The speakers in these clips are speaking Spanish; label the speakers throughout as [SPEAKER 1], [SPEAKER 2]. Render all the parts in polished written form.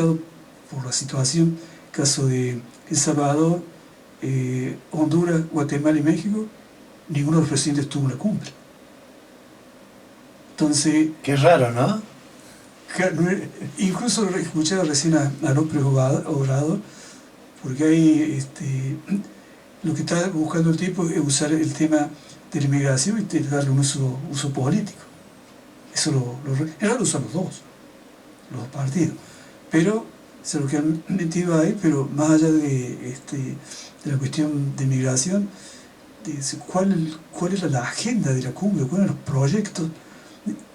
[SPEAKER 1] por la situación, caso de El Salvador, Honduras, Guatemala y México, ninguno de los presidentes tuvo una cumbre. Entonces...
[SPEAKER 2] Qué raro, ¿no?
[SPEAKER 1] Incluso escuché recién a López Obrador, porque hay lo que está buscando el tipo es usar el tema de la inmigración y darle un uso político. Eso en realidad lo usan los dos partidos. Pero se lo que han metido ahí, pero más allá de la cuestión de inmigración, ¿cuál era la agenda de la cumbre? ¿Cuáles eran los proyectos?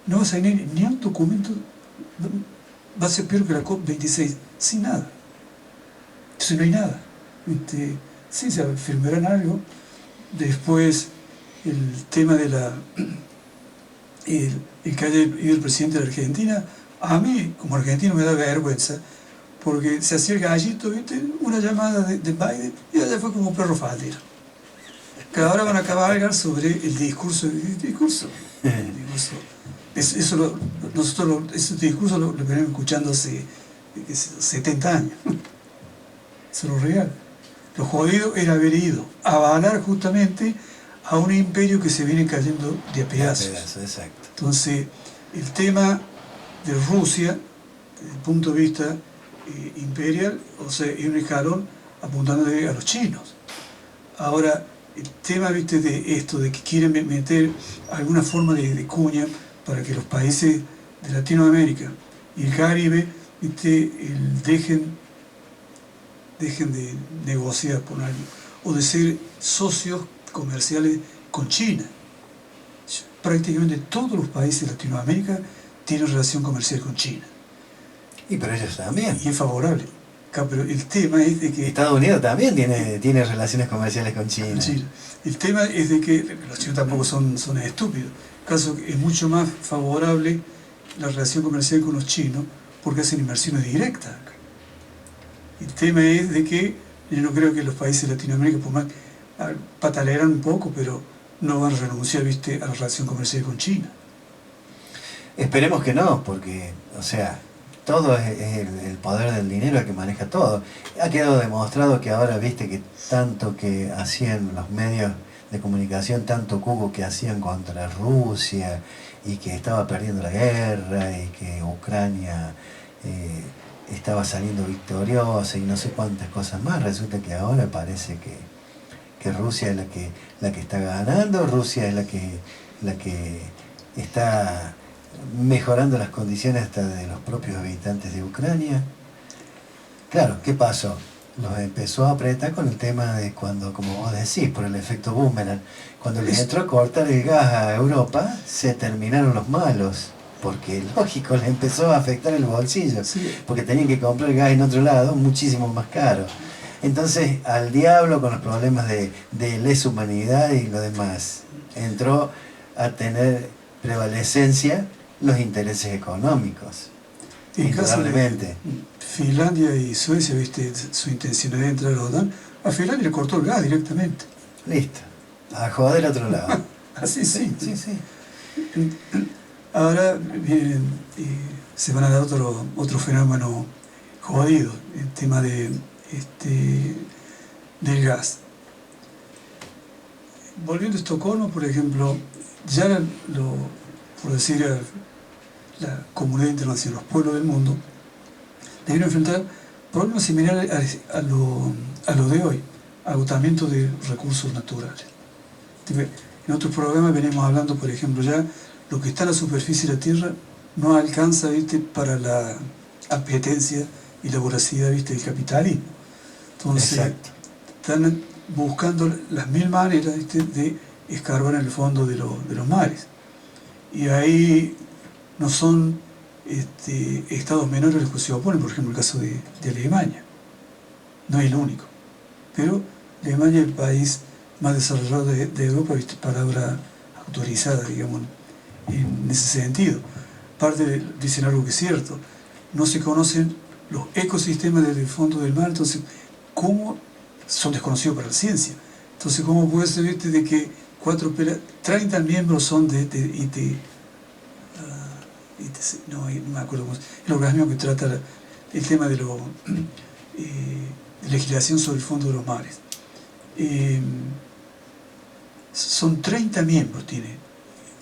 [SPEAKER 1] No va a salir ni un documento, va a ser peor que la COP26, sin nada. Entonces no hay nada. Sí, se firmarán algo. Después, el tema de el que haya ido el presidente de la Argentina, a mí, como argentino, me da vergüenza, porque se hacía el gallito, ¿viste? Una llamada de Biden, y allá fue como un perro faldero. Que ahora van a cabalgar sobre el discurso. Nosotros ese discurso lo venimos escuchando hace 70 años. Eso es lo real. Lo jodido era haber ido a avalar justamente a un imperio que se viene cayendo de a pedazos.
[SPEAKER 2] Exacto.
[SPEAKER 1] Entonces, el tema de Rusia, desde el punto de vista imperial, o sea, es un escalón apuntándole a los chinos. Ahora, el tema, viste, de esto, de que quieren meter alguna forma de cuña para que los países de Latinoamérica y el Caribe, viste, dejen de negociar con alguien o de ser socios comerciales con China. Prácticamente todos los países de Latinoamérica tienen relación comercial con China.
[SPEAKER 2] Y pero ellos también.
[SPEAKER 1] Y es favorable. Pero el tema es de que...
[SPEAKER 2] Estados Unidos también tiene relaciones comerciales con China.
[SPEAKER 1] El tema es de que los chinos tampoco son estúpidos. El caso es mucho más favorable la relación comercial con los chinos porque hacen inversiones directas acá. El tema es de que yo no creo que los países de Latinoamérica, por más patalearán un poco, pero no van a renunciar, viste, a la relación comercial con China.
[SPEAKER 2] Esperemos que no, porque, o sea, todo es el poder del dinero el que maneja todo. Ha quedado demostrado que ahora, viste, que tanto que hacían los medios de comunicación, tanto cuco que hacían contra Rusia, y que estaba perdiendo la guerra, y que Ucrania estaba saliendo victoriosa, y no sé cuántas cosas más. Resulta que ahora parece que Rusia es la que está ganando, Rusia es la que está mejorando las condiciones hasta de los propios habitantes de Ucrania. Claro, ¿qué pasó? Los empezó a apretar con el tema de cuando, como vos decís, por el efecto boomerang, cuando les entró a cortar el gas a Europa, se terminaron los malos, porque lógico, les empezó a afectar el bolsillo, porque tenían que comprar gas en otro lado muchísimo más caro. Entonces, al diablo con los problemas de lesa humanidad y lo demás, entró a tener prevalecencia los intereses económicos. Indudablemente.
[SPEAKER 1] Finlandia y Suecia, viste, su intención de entrar a la OTAN, a Finlandia le cortó el gas directamente.
[SPEAKER 2] Listo. A joder a otro lado.
[SPEAKER 1] Así sí. Ahora vienen, se van a dar otro fenómeno jodido, el tema del gas. Volviendo a Estocolmo, por ejemplo, ya por decir la comunidad internacional, los pueblos del mundo, debieron enfrentar problemas similares a lo de hoy, agotamiento de recursos naturales. En otros programas venimos hablando, por ejemplo, ya lo que está en la superficie de la Tierra no alcanza, ¿viste?, para la apetencia y la voracidad, ¿viste?, del capitalismo. Entonces, están buscando las mil maneras, ¿viste?, de escarbar en el fondo de los mares. Y ahí no son estados menores los que se oponen, por ejemplo el caso de Alemania. No es el único. Pero Alemania es el país más desarrollado de Europa, ¿viste?, palabra autorizada, digamos, en ese sentido. Aparte dicen algo que es cierto, no se conocen los ecosistemas del fondo del mar, entonces, ¿cómo son desconocidos para la ciencia? Entonces, ¿cómo puede ser, ¿viste?, de que 30 miembros son de no me acuerdo cómo es, el organismo que trata el tema de la legislación sobre el fondo de los mares. Son 30 miembros, tiene,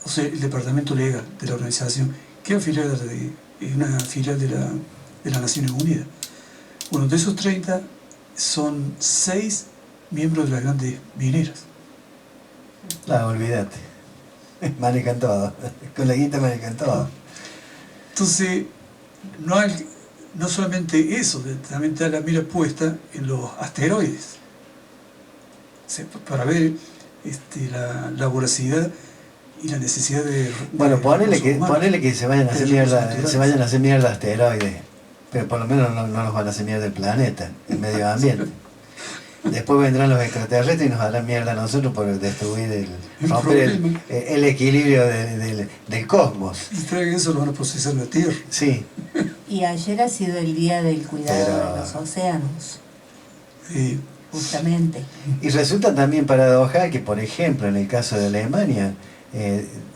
[SPEAKER 1] o sea, el departamento legal de la organización, que es una filial de las Naciones Unidas. Bueno, de esos 30 son 6 miembros de las grandes mineras.
[SPEAKER 2] Olvídate. Manejan todo. Con la guita manejan todo.
[SPEAKER 1] Entonces, no solamente eso, también está la mira puesta en los asteroides. O sea, para ver la voracidad y la necesidad de...
[SPEAKER 2] Bueno, ponele que se vayan a hacer mierda asteroides, pero por lo menos no nos van a hacer mierda el planeta, el medio ambiente. Después vendrán los extraterrestres y nos harán mierda a nosotros por destruir romper el equilibrio del cosmos.
[SPEAKER 1] Eso lo van a procesar en la Tierra.
[SPEAKER 2] Sí.
[SPEAKER 3] Y ayer ha sido el día del cuidado de los océanos.
[SPEAKER 1] Sí.
[SPEAKER 3] Justamente.
[SPEAKER 2] Y resulta también paradojal que, por ejemplo, en el caso de Alemania,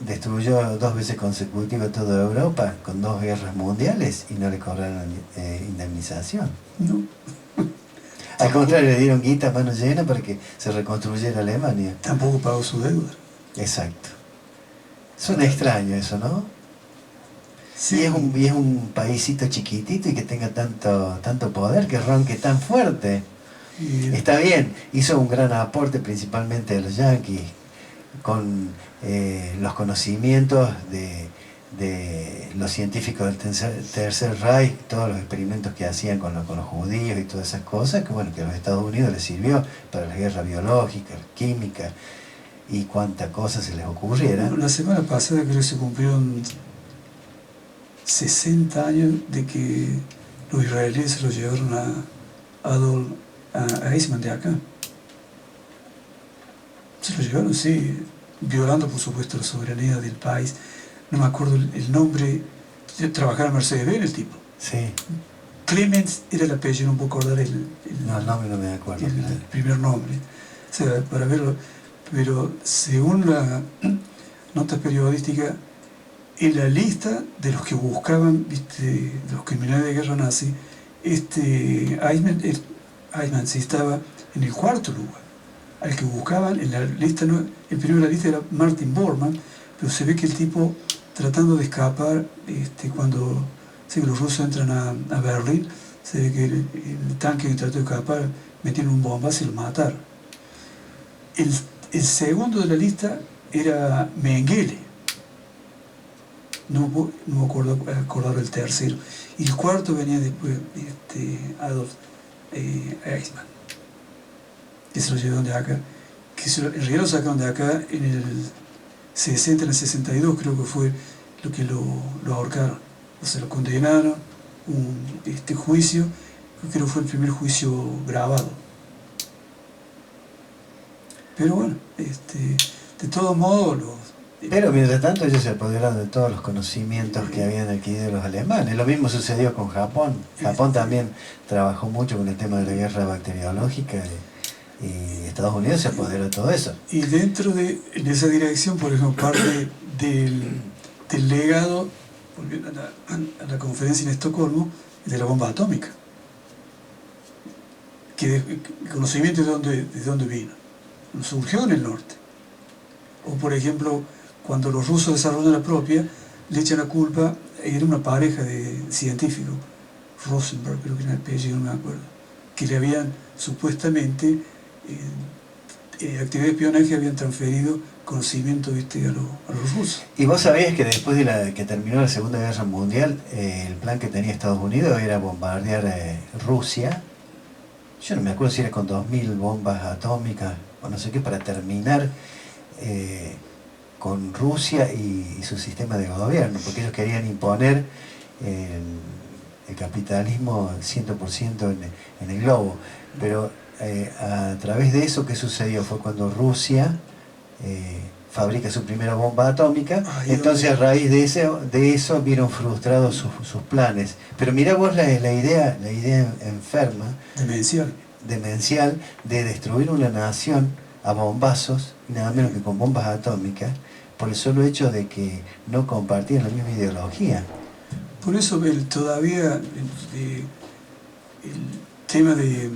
[SPEAKER 2] destruyó 2 veces consecutivas toda Europa con 2 guerras mundiales y no le cobraron indemnización.
[SPEAKER 1] No.
[SPEAKER 2] Al contrario, le dieron guita a mano llena para que se reconstruyera Alemania.
[SPEAKER 1] Tampoco pagó su deuda.
[SPEAKER 2] Exacto. Suena extraño eso, ¿no?
[SPEAKER 1] Sí.
[SPEAKER 2] Y es un paísito chiquitito y que tenga tanto poder, que ronque tan fuerte. Está bien, hizo un gran aporte principalmente de los yanquis, con los conocimientos de los científicos del Tercer Reich, todos los experimentos que hacían con los judíos y todas esas cosas, que bueno, que a los Estados Unidos les sirvió para la guerra biológica, química y cuánta cosa se les ocurriera.
[SPEAKER 1] La semana pasada creo que se cumplieron 60 años de que los israelíes se los llevaron a Eichmann de acá. Se lo llevaron, sí, violando por supuesto la soberanía del país. No me acuerdo el nombre, trabajaba en Mercedes-Benz el tipo.
[SPEAKER 2] Sí.
[SPEAKER 1] Clemens era el apellido, no puedo acordar el
[SPEAKER 2] nombre no me acuerdo.
[SPEAKER 1] El primer nombre. O sea, para verlo, pero según la nota periodística, en la lista de los que buscaban, ¿viste?, los criminales de guerra nazi, Eichmann sí estaba en el 4º lugar. Al que buscaban en la lista, el primero de la lista era Martin Bormann, pero se ve que el tipo, tratando de escapar, cuando los rusos entran a Berlín, se ve que el tanque que trató de escapar, metieron un bombazo y lo mataron. El segundo de la lista era Mengele, no me acuerdo acordar el tercero, y el cuarto venía después Adolf Eichmann, que se lo llevaron de acá, en realidad lo sacaron de acá en el 60, en el 62 creo que fue lo que lo ahorcaron, o sea, lo condenaron, este juicio, creo que fue el primer juicio grabado. Pero bueno, de todos modos
[SPEAKER 2] pero mientras tanto ellos se apoderaron de todos los conocimientos que habían adquirido los alemanes. Lo mismo sucedió con Japón. Japón también trabajó mucho con el tema de la guerra bacteriológica y Estados Unidos se apoderó de todo eso.
[SPEAKER 1] Y dentro de esa dirección, por ejemplo, parte del legado, volviendo a la conferencia en Estocolmo, de la bomba atómica. El conocimiento de dónde vino. Surgió en el norte. O por ejemplo, cuando los rusos desarrollan la propia, le echan la culpa, era una pareja de científicos, Rosenberg creo que era el apellido, no me acuerdo, que le habían supuestamente actividad de espionaje, habían transferido conocimiento, ¿viste?, a los rusos.
[SPEAKER 2] ¿Y vos sabías que después de que terminó la Segunda Guerra Mundial, el plan que tenía Estados Unidos era bombardear Rusia? Yo no me acuerdo si era con 2000 bombas atómicas o no sé qué, para terminar con Rusia y su sistema de gobierno, porque ellos querían imponer el capitalismo 100% en el globo. Pero a través de eso, ¿qué sucedió? Fue cuando Rusia fabrica su primera bomba atómica. Entonces a raíz de eso vieron frustrados sus planes. Pero mirá vos la idea enferma, demencial, de destruir una nación a bombazos, nada menos que con bombas atómicas, por el solo hecho de que no compartían la misma ideología.
[SPEAKER 1] Por eso todavía tema de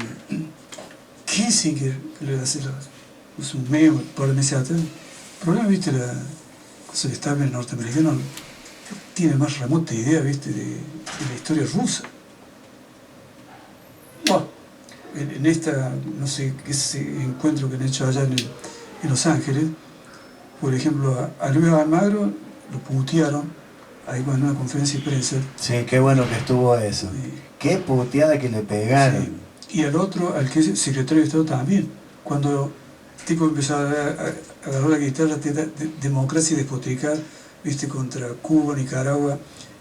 [SPEAKER 1] Kissinger, que le hace un mes, un par de meses atrás. El problema, viste, la cosa del establishment norteamericano tiene más remota idea, viste, de la historia rusa. Bueno, en esta, no sé, ese encuentro que han hecho allá en Los Ángeles, por ejemplo, a Luis Almagro lo putearon ahí en una conferencia de prensa.
[SPEAKER 2] Sí, qué bueno que estuvo eso. Qué puteada que le pegaron.
[SPEAKER 1] Sí. Y al otro, al que es secretario de Estado también. Cuando el tipo empezó a agarrar la guitarra de democracia y despotricar, viste, contra Cuba, Nicaragua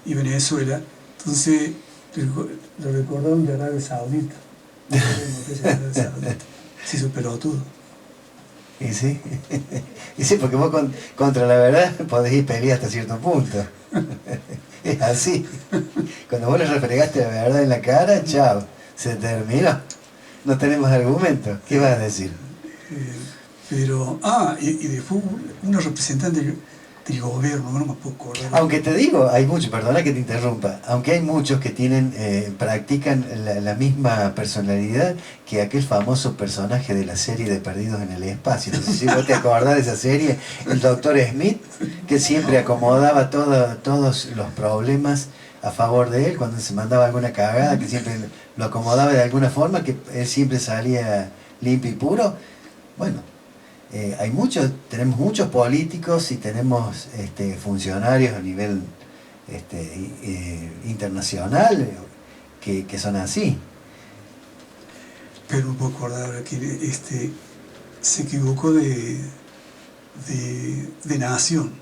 [SPEAKER 1] y Venezuela, entonces lo recordaron de Arabia Saudita. Se hizo pelotudo.
[SPEAKER 2] Y sí, y sí, porque vos contra la verdad podés ir pelear hasta cierto punto. Es así. Cuando vos le refregaste la verdad en la cara, chao, se terminó. No tenemos argumentos. ¿Qué vas a decir?
[SPEAKER 1] Pero, y después una representante del gobierno, no me puedo acordar.
[SPEAKER 2] Aunque te digo, hay muchos, perdona que te interrumpa, aunque hay muchos que tienen, practican la misma personalidad que aquel famoso personaje de la serie de Perdidos en el Espacio. No sé si vos te acordás de esa serie, el Dr. Smith, que siempre acomodaba todos los problemas a favor de él, cuando se mandaba alguna cagada, que siempre lo acomodaba de alguna forma, que él siempre salía limpio y puro. Bueno, tenemos muchos políticos y tenemos funcionarios a nivel internacional que son así.
[SPEAKER 1] Pero no puedo acordar ahora que se equivocó de nación.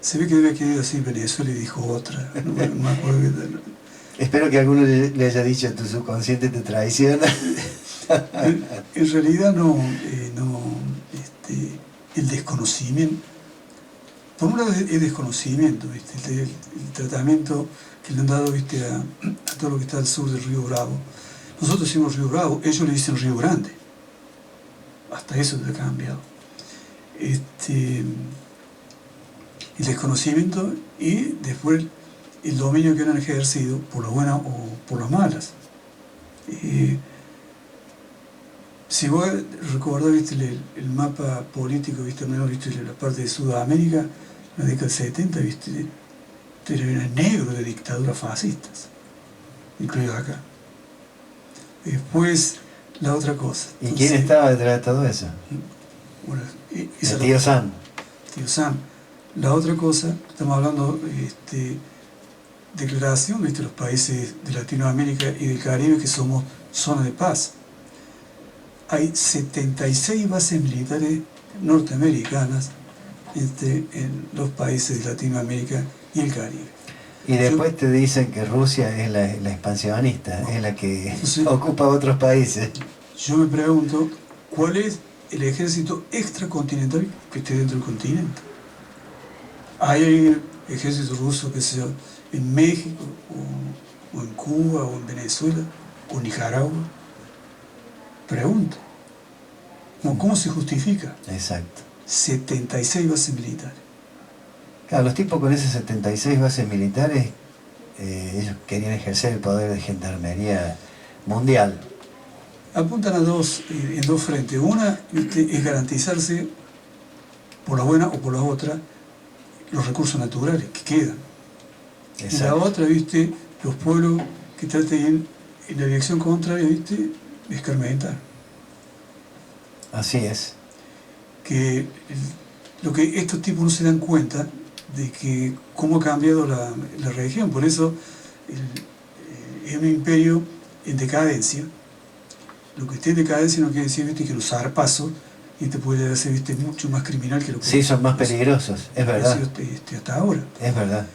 [SPEAKER 1] Se ve que debe querer decir Venezuela y dijo otra. No me acuerdo qué.
[SPEAKER 2] Espero que alguno le haya dicho tu subconsciente te traiciona.
[SPEAKER 1] En realidad no, el desconocimiento, por un lado es desconocimiento, ¿viste? El tratamiento que le han dado, ¿viste? a todo lo que está al sur del Río Bravo. Nosotros decimos Río Bravo, ellos le dicen Río Grande. Hasta eso ha cambiado. El desconocimiento y después el dominio que han ejercido, por las buenas o por las malas. Si vos recordás, viste, el mapa político, viste, menos, viste, la parte de Sudamérica, en la década del 70, viste, era negro de dictaduras fascistas, incluido acá. Después, la otra cosa.
[SPEAKER 2] ¿Y quién estaba detrás de todo eso?
[SPEAKER 1] Bueno,
[SPEAKER 2] el tío Sam.
[SPEAKER 1] Tío Sam. La otra cosa, estamos hablando declaración, viste, los países de Latinoamérica y del Caribe que somos zona de paz. Hay 76 bases militares norteamericanas en los países de Latinoamérica y el Caribe.
[SPEAKER 2] Y después te dicen que Rusia es la expansionista, es la que ocupa otros países.
[SPEAKER 1] Yo me pregunto, ¿cuál es el ejército extracontinental que esté dentro del continente? ¿Hay ejército ruso, qué sé yo, en México, o en Cuba, o en Venezuela, o en Nicaragua? Pregunto. ¿Cómo se justifica?
[SPEAKER 2] Exacto.
[SPEAKER 1] 76 bases militares.
[SPEAKER 2] Claro, los tipos con esas 76 bases militares, ellos querían ejercer el poder de gendarmería mundial.
[SPEAKER 1] Apuntan en dos frentes. Una es garantizarse, por la buena o por la otra, los recursos naturales que quedan. Exacto. Y la otra, viste, los pueblos que traten en la dirección contraria, viste, de escarmentar.
[SPEAKER 2] Así es.
[SPEAKER 1] Que lo que estos tipos no se dan cuenta de que cómo ha cambiado la región. Por eso es un imperio en decadencia. Lo que esté en decadencia no quiere decir, viste, que los zarpazos puede hacer, viste, mucho más criminal que lo que...
[SPEAKER 2] Sí, son más peligrosos, es verdad.
[SPEAKER 1] Hasta ahora.
[SPEAKER 2] Es verdad.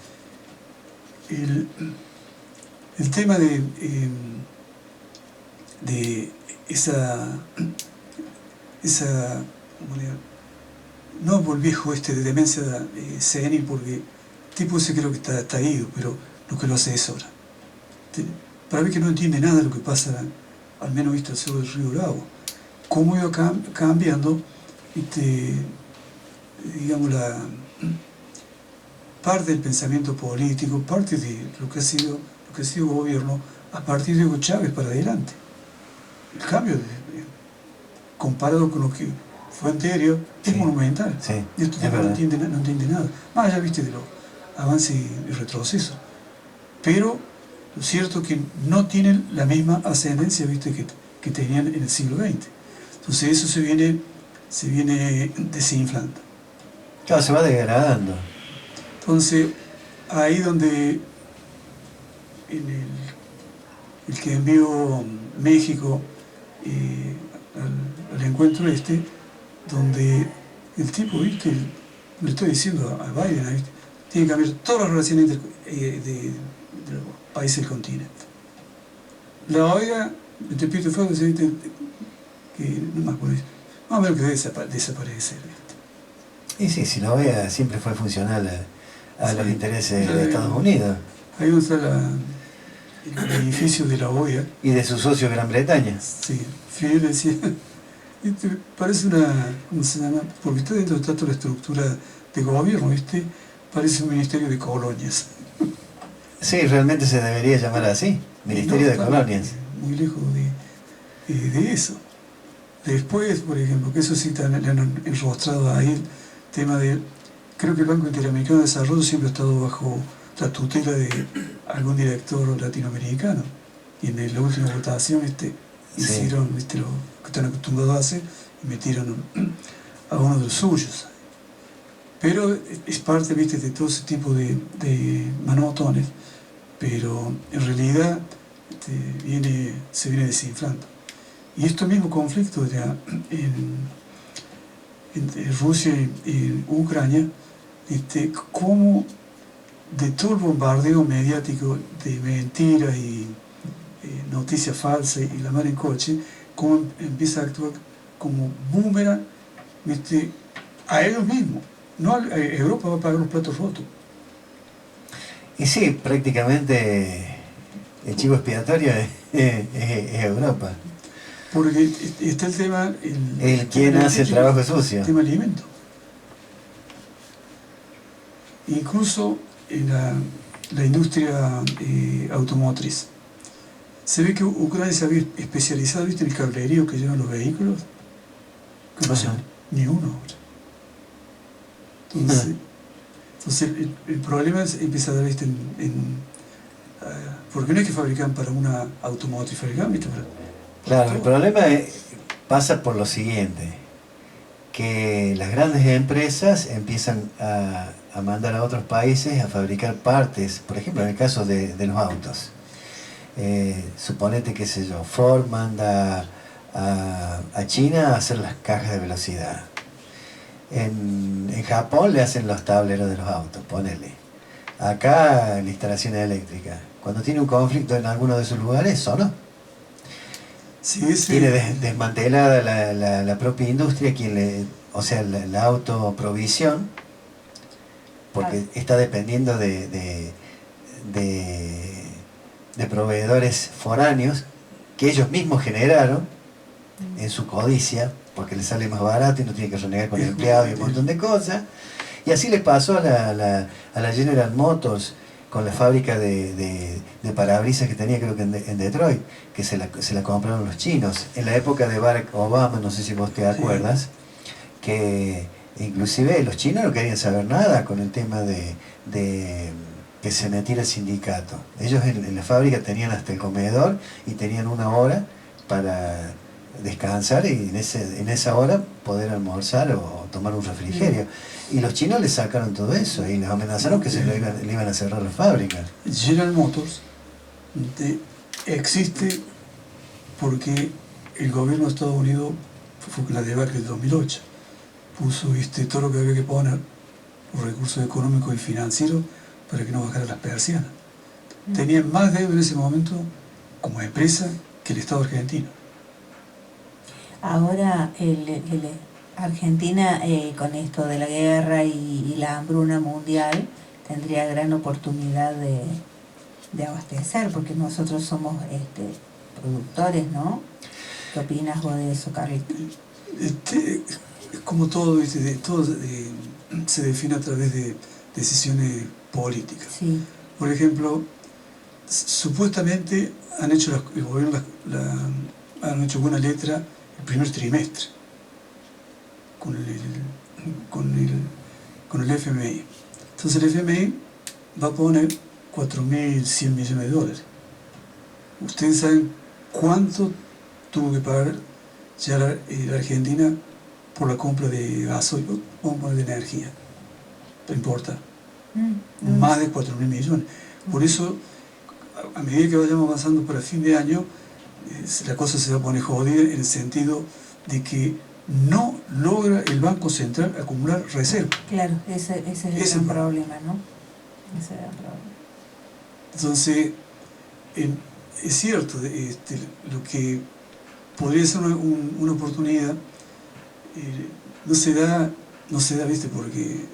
[SPEAKER 1] El tema de esa no por viejo de demencia senil, porque el tipo ese creo que está ido, pero lo que lo hace es ahora. Para mí que no entiende nada de lo que pasa, al menos visto al sur del Río Bravo. Cómo iba cambiando, digamos, la parte del pensamiento político, parte de lo que ha sido gobierno a partir de Hugo Chávez para adelante. el cambio, comparado con lo que fue anterior, es
[SPEAKER 2] Sí.
[SPEAKER 1] monumental.
[SPEAKER 2] Sí,
[SPEAKER 1] Y esto
[SPEAKER 2] es
[SPEAKER 1] no
[SPEAKER 2] verdad.
[SPEAKER 1] entiende nada. Más allá, viste, de los avances y retrocesos. Pero lo cierto es que no tienen la misma ascendencia, viste, que tenían en el siglo XX. Entonces eso se viene desinflando.
[SPEAKER 2] Claro, se va degradando.
[SPEAKER 1] Entonces, ahí donde en el que envió México al encuentro donde el tipo, viste, le estoy diciendo a Biden, ¿viste? Tiene que cambiar todas las relaciones de los países del continente. La OEA, te pido fuego, ¿viste? Que no me acuerdo, más o menos que debe desaparecer, ¿viste?
[SPEAKER 2] Y sí, si la OEA siempre fue funcional a los
[SPEAKER 1] Sí.
[SPEAKER 2] intereses de Estados Unidos
[SPEAKER 1] Ahí donde está el edificio de la OEA.
[SPEAKER 2] y de su socio Gran Bretaña.
[SPEAKER 1] Sí, Fidel decía, parece ¿cómo se llama? Porque está dentro de toda la estructura de gobierno, ¿viste? Parece un ministerio de colonias.
[SPEAKER 2] Sí, realmente se debería llamar así, Ministerio
[SPEAKER 1] No,
[SPEAKER 2] de
[SPEAKER 1] está
[SPEAKER 2] Colonias.
[SPEAKER 1] muy lejos de eso. Después, por ejemplo, que eso sí le han enrostrado ahí el tema de, creo que el Banco Interamericano de Desarrollo siempre ha estado bajo la tutela de algún director latinoamericano. Y en la última votación hicieron, ¿viste? Lo que están acostumbrados a hacer, y metieron a uno de los suyos. Pero es parte, ¿viste?, de todo ese tipo de manotones, pero en realidad se viene desinflando. Y este mismo conflicto entre Rusia y Ucrania, cómo de todo el bombardeo mediático de mentiras y noticias falsas y la mar en coche, cómo empieza a actuar como boomerang, ¿viste?, a ellos mismos. No, Europa va a pagar los platos rotos.
[SPEAKER 2] Y sí, prácticamente el chivo expiatorio es Europa.
[SPEAKER 1] Porque está el tema...
[SPEAKER 2] El quien hace el trabajo sucio.
[SPEAKER 1] El tema alimento. Incluso en la industria automotriz. Se ve que Ucrania se había especializado, ¿viste?, en el cablerío que llevan los vehículos. Que no son ni uno ahora. Entonces el problema empieza a dar, ¿viste?, porque no es que fabrican para una automotriz, fabrican, ¿viste?, para
[SPEAKER 2] Claro, el
[SPEAKER 1] todo.
[SPEAKER 2] problema pasa por lo siguiente, que las grandes empresas empiezan a mandar a otros países a fabricar partes, por ejemplo en el caso de los autos. Suponete, qué sé yo, Ford manda a China a hacer las cajas de velocidad. En Japón le hacen los tableros de los autos, ponele. Acá la instalación eléctrica. Cuando tiene un conflicto en alguno de esos lugares, solo
[SPEAKER 1] Sí,
[SPEAKER 2] tiene desmantelada la propia industria, o sea, la autoprovisión, porque está dependiendo de proveedores foráneos que ellos mismos generaron en su codicia, porque les sale más barato y no tiene que renegar con el empleado y un montón de cosas. Y así les pasó a la General Motors con la fábrica de parabrisas que tenía, creo que en Detroit, que se la compraron los chinos. En la época de Barack Obama, no sé si vos te acuerdas, que inclusive los chinos no querían saber nada con el tema de que se metiera el sindicato. Ellos en la fábrica tenían hasta el comedor y tenían una hora para descansar y en esa hora poder almorzar o tomar un refrigerio. Y los chinos les sacaron todo eso y les amenazaron que le iban a cerrar la fábrica.
[SPEAKER 1] General Motors existe porque el gobierno de Estados Unidos, fue la debacle del 2008, puso, ¿viste?, todo lo que había que poner, los recursos económicos y financieros, para que no bajaran las persianas. Tenían más deuda en ese momento como empresa que el Estado argentino.
[SPEAKER 3] Ahora Argentina, con esto de la guerra y la hambruna mundial, tendría gran oportunidad de abastecer, porque nosotros somos productores, ¿no? ¿Qué opinas vos de eso, Carlito?
[SPEAKER 1] Es como todo, ¿viste? Todo se define a través de decisiones políticas.
[SPEAKER 3] Sí.
[SPEAKER 1] Por ejemplo, supuestamente han hecho el gobierno, han han hecho buena letra el primer trimestre con el FMI. Entonces el FMI va a poner 4.100 millones de dólares. Ustedes saben cuánto tuvo que pagar ya la Argentina por la compra de gasoil, vamos a poner de energía, no importa, más de 4.000 millones. Por eso, a medida que vayamos avanzando para fin de año, la cosa se va a poner jodida en el sentido de que no logra el Banco Central acumular reservas.
[SPEAKER 3] Claro, ese es el gran problema, ¿no? Ese es el gran problema. Entonces,
[SPEAKER 1] es cierto, lo que podría ser una oportunidad no se da, ¿viste? Porque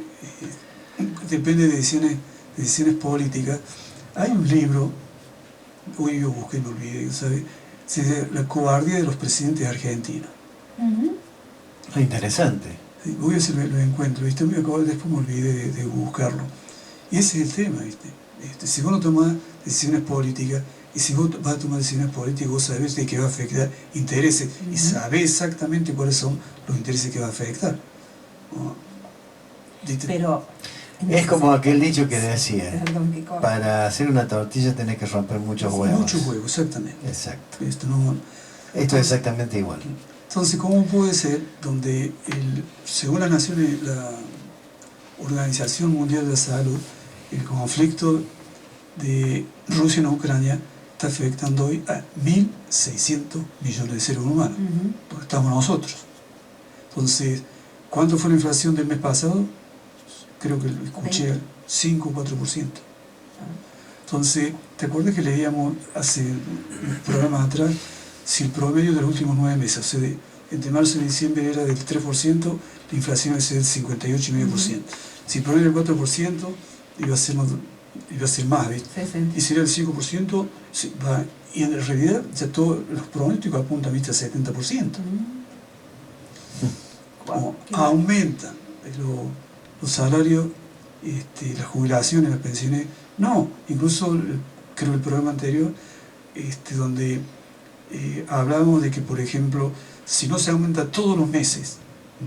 [SPEAKER 1] depende de decisiones políticas. Hay un libro, hoy yo busqué y me olvidé, ¿sabes? Se llama La cobardía de los presidentes argentinos.
[SPEAKER 2] Interesante.
[SPEAKER 1] Voy a ver si lo encuentro, ¿viste? Después me olvidé de buscarlo. Y ese es el tema, ¿viste? Si vos no tomás decisiones políticas, y si vos vas a tomar decisiones políticas, vos sabés de qué va a afectar intereses, y sabés exactamente cuáles son los intereses que va a afectar. ¿No?
[SPEAKER 3] Pero
[SPEAKER 2] es como aquel dicho que decía, para hacer una tortilla tenés que romper muchos huevos.
[SPEAKER 1] Muchos huevos, exactamente.
[SPEAKER 2] Exacto.
[SPEAKER 1] Esto
[SPEAKER 2] es exactamente igual.
[SPEAKER 1] Entonces, ¿cómo puede ser donde, según las Naciones, la Organización Mundial de la Salud, el conflicto de Rusia en Ucrania está afectando hoy a 1.600 millones de seres humanos, porque estamos nosotros? Entonces, ¿cuánto fue la inflación del mes pasado? Creo que lo escuché, 5 o 4%. Entonces, ¿te acuerdas que leíamos hace programas atrás si el promedio de los últimos 9 meses, o sea, entre marzo y diciembre era del 3%, la inflación iba a ser del 58,5%. Si el promedio era del 4%, iba a ser más, ¿viste?
[SPEAKER 3] Sí.
[SPEAKER 1] Y si era el 5%, y en realidad ya todos los pronósticos apuntan, ¿viste?, al 70%. Como aumentan los salarios, las jubilaciones, las pensiones. No, incluso creo el programa anterior, donde hablábamos de que, por ejemplo, si no se aumenta todos los meses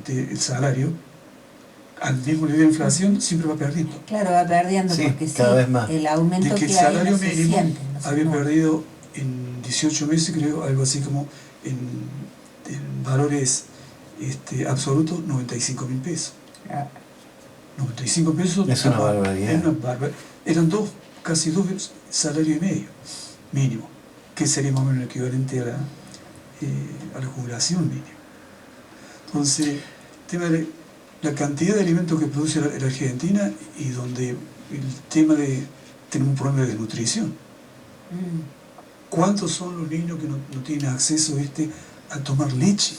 [SPEAKER 1] el salario, al mismo nivel de inflación, siempre va perdiendo.
[SPEAKER 3] Claro, va perdiendo,
[SPEAKER 2] sí,
[SPEAKER 3] porque
[SPEAKER 2] cada vez más.
[SPEAKER 3] El aumento
[SPEAKER 1] de que el
[SPEAKER 3] hay
[SPEAKER 1] salario
[SPEAKER 3] no se
[SPEAKER 1] mínimo
[SPEAKER 3] siente,
[SPEAKER 1] había perdido en 18 meses, creo, algo así como en valores absolutos, 95.000 pesos. 95 pesos
[SPEAKER 2] es una barbaridad.
[SPEAKER 1] Eran casi dos salarios y medio mínimo, que sería más o menos el equivalente a la jubilación mínima. Entonces, el tema de la cantidad de alimentos que produce la Argentina, y donde el tema de tener un problema de desnutrición. ¿Cuántos son los niños que no tienen acceso a tomar leche?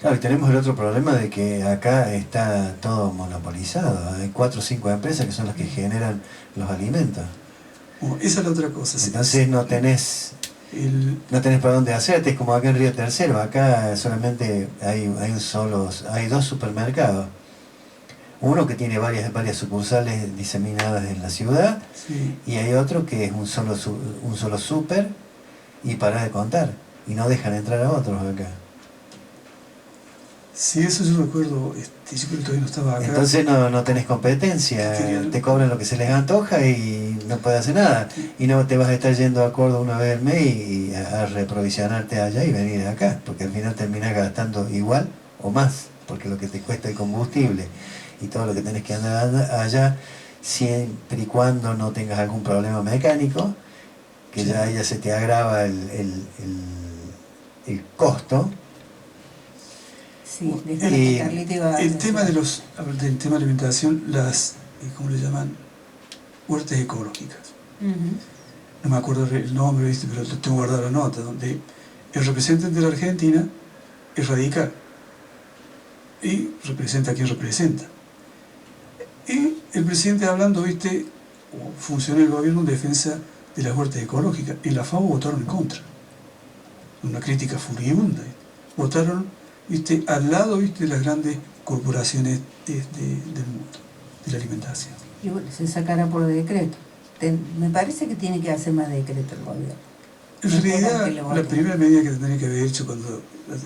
[SPEAKER 2] Claro, y tenemos el otro problema de que acá está todo monopolizado. Hay 4 o 5 empresas que son las que generan los alimentos.
[SPEAKER 1] Bueno, esa es la otra cosa.
[SPEAKER 2] Entonces no tenés para dónde hacerte. Es como acá en Río Tercero. Acá solamente hay 2 supermercados. Uno que tiene varias sucursales diseminadas en la ciudad,
[SPEAKER 1] sí,
[SPEAKER 2] y hay otro que es un solo super, y para de contar. Y no dejan entrar a otros acá.
[SPEAKER 1] Sí, eso yo recuerdo, yo creo que todavía no estaba acá.
[SPEAKER 2] Entonces no tenés competencia, te cobran lo que se les antoja y no puedes hacer nada. Y no te vas a estar yendo a Córdoba una vez al mes y a reprovisionarte allá y venir acá, porque al final terminás gastando igual o más, porque lo que te cuesta el combustible y todo lo que tenés que andar allá, siempre y cuando no tengas algún problema mecánico, que sí, ya se te agrava el costo.
[SPEAKER 3] Sí,
[SPEAKER 1] el tema del tema de alimentación, ¿cómo le llaman? Huertas ecológicas. No me acuerdo el nombre, ¿viste? Pero tengo guardado la nota, donde el representante de la Argentina es radical y representa a quien representa. Y el presidente hablando, ¿viste?, o funciona el gobierno en defensa de las huertas ecológicas. En la FAO votaron en contra. Una crítica furibunda. Votaron, ¿viste?, al lado, ¿viste?, de las grandes corporaciones del mundo, de la alimentación.
[SPEAKER 3] Y bueno, se sacará por decreto. Me parece que tiene que hacer más decreto el gobierno.
[SPEAKER 1] En realidad, la primera medida que tendría que haber hecho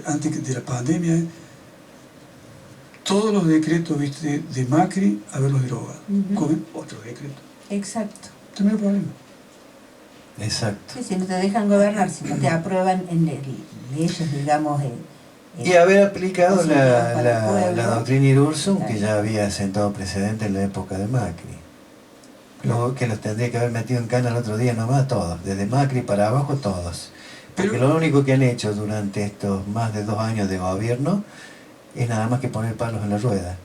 [SPEAKER 1] antes de la pandemia es todos los decretos, ¿viste?, de Macri, haberlos derogado. Con otro decreto.
[SPEAKER 3] Exacto.
[SPEAKER 1] Primer problema.
[SPEAKER 2] Exacto.
[SPEAKER 3] Sí, si no te dejan gobernar, si no te aprueban en leyes, digamos.
[SPEAKER 2] Y haber aplicado
[SPEAKER 3] la
[SPEAKER 2] la doctrina Irurzun, que ya había sentado precedente en la época de Macri. Luego que los tendría que haber metido en cana el otro día nomás, todos, desde Macri para abajo, todos. Porque lo único que han hecho durante estos más de 2 años de gobierno es nada más que poner palos en la rueda.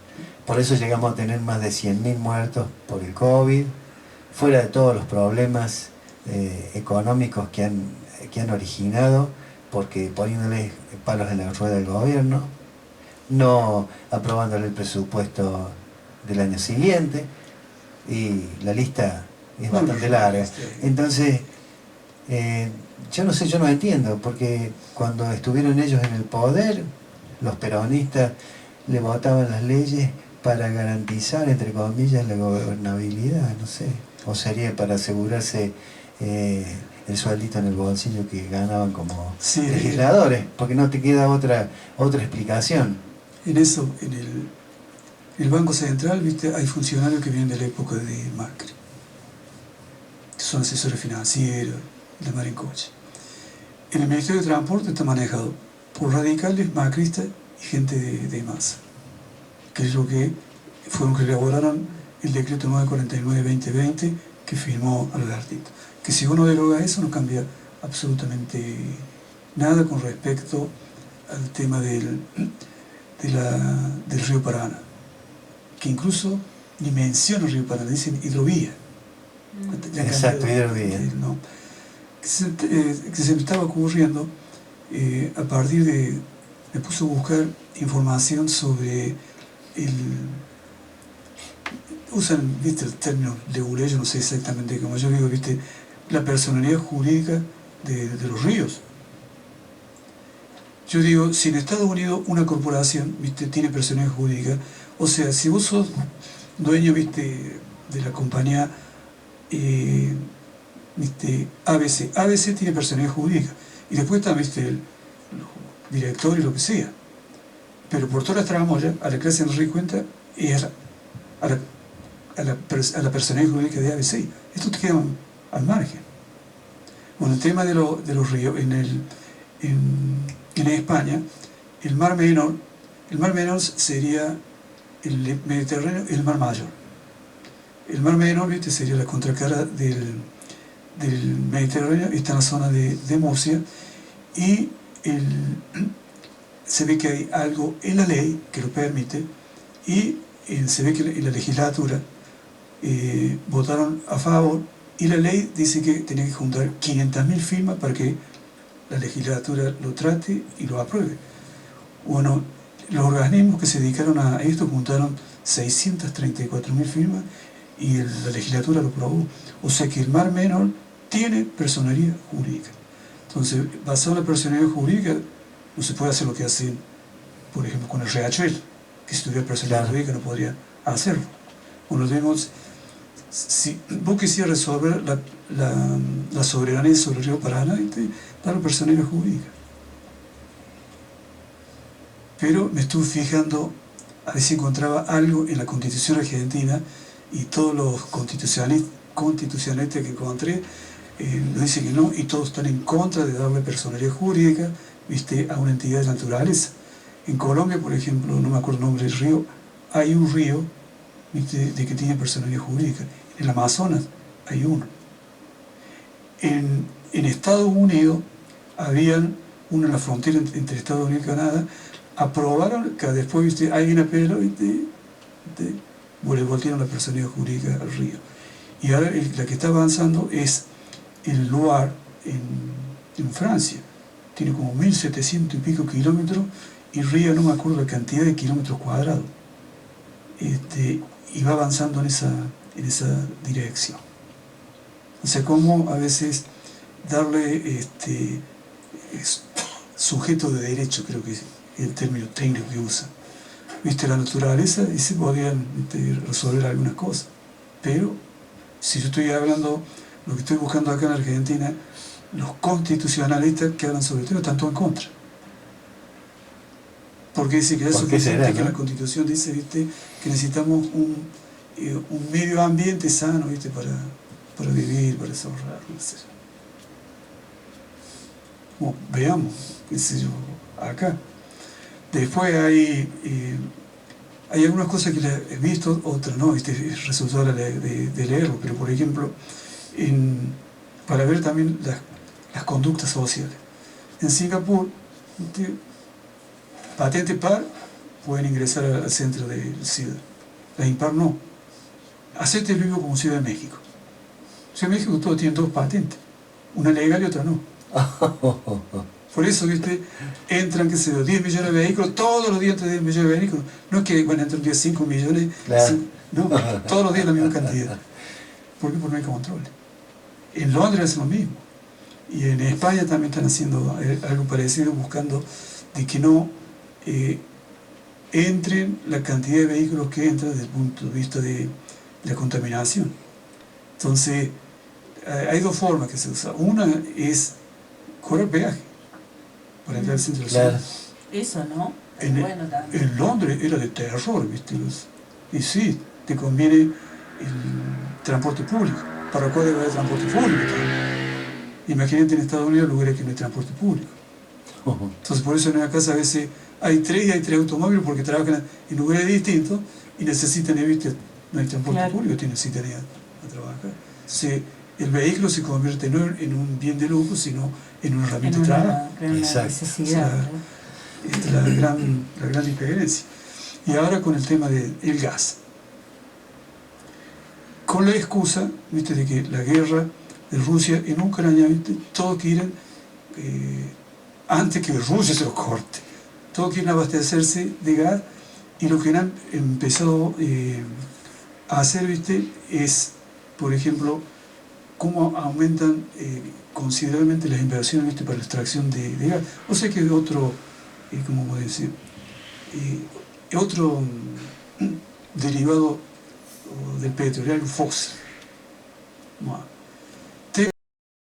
[SPEAKER 2] Por eso llegamos a tener más de 100.000 muertos por el COVID, fuera de todos los problemas económicos que han originado, porque poniéndole palos en la rueda del gobierno, no aprobándole el presupuesto del año siguiente, y la lista es bastante larga. Entonces, yo no sé, yo no entiendo, porque cuando estuvieron ellos en el poder, los peronistas le votaban las leyes para garantizar, entre comillas, la gobernabilidad, no sé, o sería para asegurarse el sueldito en el bolsillo que ganaban como legisladores, porque no te queda otra explicación.
[SPEAKER 1] En eso, en el Banco Central, ¿viste?, hay funcionarios que vienen de la época de Macri, que son asesores financieros, de mar en coche. En el Ministerio de Transporte está manejado por radicales, macristas y gente de masa, que es lo que fueron que elaboraron el decreto 949-2020 que firmó Albertito. Que si uno deroga eso no cambia absolutamente nada con respecto al tema del río Paraná, que incluso ni menciona el río Paraná, dicen hidrovía.
[SPEAKER 2] Exacto, hidrovía.
[SPEAKER 1] ¿No? Que se me estaba ocurriendo a partir de... Me puse a buscar información sobre usan, ¿viste?, el término leguleyo, no sé exactamente cómo yo digo, ¿viste?, la personalidad jurídica de los ríos. Yo digo, si en Estados Unidos una corporación, ¿viste?, tiene personalidad jurídica, o sea, si vos sos dueño, ¿viste?, de la compañía ¿viste?, ABC tiene personalidad jurídica, y después está, ¿viste?, el director y lo que sea, pero por todas las tramoyas, a la clase nos di cuenta, es a la personalidad jurídica de ABC. Esto te queda al margen. Bueno, el tema de los ríos, en España, el Mar Menor sería el Mediterráneo y el Mar Mayor. El Mar Menor, ¿viste?, sería la contracara del Mediterráneo, está en la zona de Murcia, y se ve que hay algo en la ley que lo permite, y se ve que en la legislatura votaron a favor, y la ley dice que tenía que juntar 500.000 firmas para que la legislatura lo trate y lo apruebe. Bueno, los organismos que se dedicaron a esto juntaron 634.000 firmas y la legislatura lo aprobó. O sea que el Mar Menor tiene personalidad jurídica. Entonces, basado en la personalidad jurídica, no se puede hacer lo que hacen, por ejemplo, con el Riachuelo, que si tuviera personalidad jurídica no podría hacerlo. Bueno, tenemos, si vos quisieras resolver la soberanía sobre el río Paraná, darle personalidad jurídica. Pero me estuve fijando a ver si encontraba algo en la Constitución argentina, y todos los constitucionalistas que encontré nos dicen que no, y todos están en contra de darle personalidad jurídica, ¿viste?, a una entidad de la naturaleza. En Colombia, por ejemplo, no me acuerdo el nombre del río, hay un río, ¿viste?, de que tiene personalidad jurídica. En el Amazonas hay uno. En Estados Unidos habían uno en la frontera entre Estados Unidos y Canadá, aprobaron que después, ¿viste?, alguien apeló, ¿viste?, le voltearon la personalidad jurídica al río. Y ahora la que está avanzando es el Loire en Francia. Tiene como 1.700 y pico kilómetros, y ríe, no me acuerdo la cantidad de kilómetros cuadrados. Y va avanzando en esa dirección. O sea, como a veces darle sujeto de derecho, creo que es el término técnico que usa, ¿viste?, la naturaleza, y se podrían resolver algunas cosas. Pero si yo estoy hablando, lo que estoy buscando acá en Argentina, los constitucionalistas que hablan sobre el tema están todos en contra. Porque dice que es suficiente que la Constitución dice, ¿viste?, que necesitamos un medio ambiente sano, ¿viste?, para vivir, para desarrollar, no sé. Bueno, veamos, qué sé yo, acá. Después hay algunas cosas que he visto, otras no, ¿viste?, resultado de leerlo, pero por ejemplo, para ver también las conductas sociales. En Singapur, ¿viste?, patente par pueden ingresar al centro del SIDA, la impar no. Hacete el vivo como Ciudad de México. Ciudad de México todos tienen dos patentes, una legal y otra no. Por eso, ¿viste?, entran, qué sé yo, 10 millones de vehículos, todos los días entran 10 millones de vehículos. No es que, bueno, entran 10, 5 millones,
[SPEAKER 2] claro.
[SPEAKER 1] no, todos los días la misma cantidad. ¿Por qué? Porque no hay control. En Londres hacen lo mismo. Y en España también están haciendo algo parecido, buscando de que no entren la cantidad de vehículos que entran desde el punto de vista de la contaminación. Entonces, hay dos formas que se usan. Una es cobrar peaje para entrar al centro de la ciudad.
[SPEAKER 3] Eso, ¿no?
[SPEAKER 1] En Londres era de terror, ¿viste? Y sí, te conviene el transporte público. ¿Para cuál debe haber transporte público? Imagínate en Estados Unidos lugares que no hay transporte público. Entonces, por eso en una casa a veces hay tres automóviles porque trabajan en lugares distintos y necesitan, ¿viste?, no hay transporte público, necesitan ir a trabajar. Entonces, el vehículo se convierte no en un bien de lujo, sino en una herramienta de trabajo.
[SPEAKER 3] Necesidad.
[SPEAKER 1] Esta es la gran diferencia. Y ahora con el tema del gas. Con la excusa, ¿viste?, de que la guerra de Rusia en Ucrania, ¿viste?, todos quieren, antes que Rusia se lo corte, todos quieren abastecerse de gas, y lo que han empezado a hacer, ¿viste?, es, por ejemplo, cómo aumentan considerablemente las inversiones, ¿viste?, para la extracción de gas. O sea que otro, ¿cómo voy a decir?, otro derivado del petróleo, algo fósil. Bueno,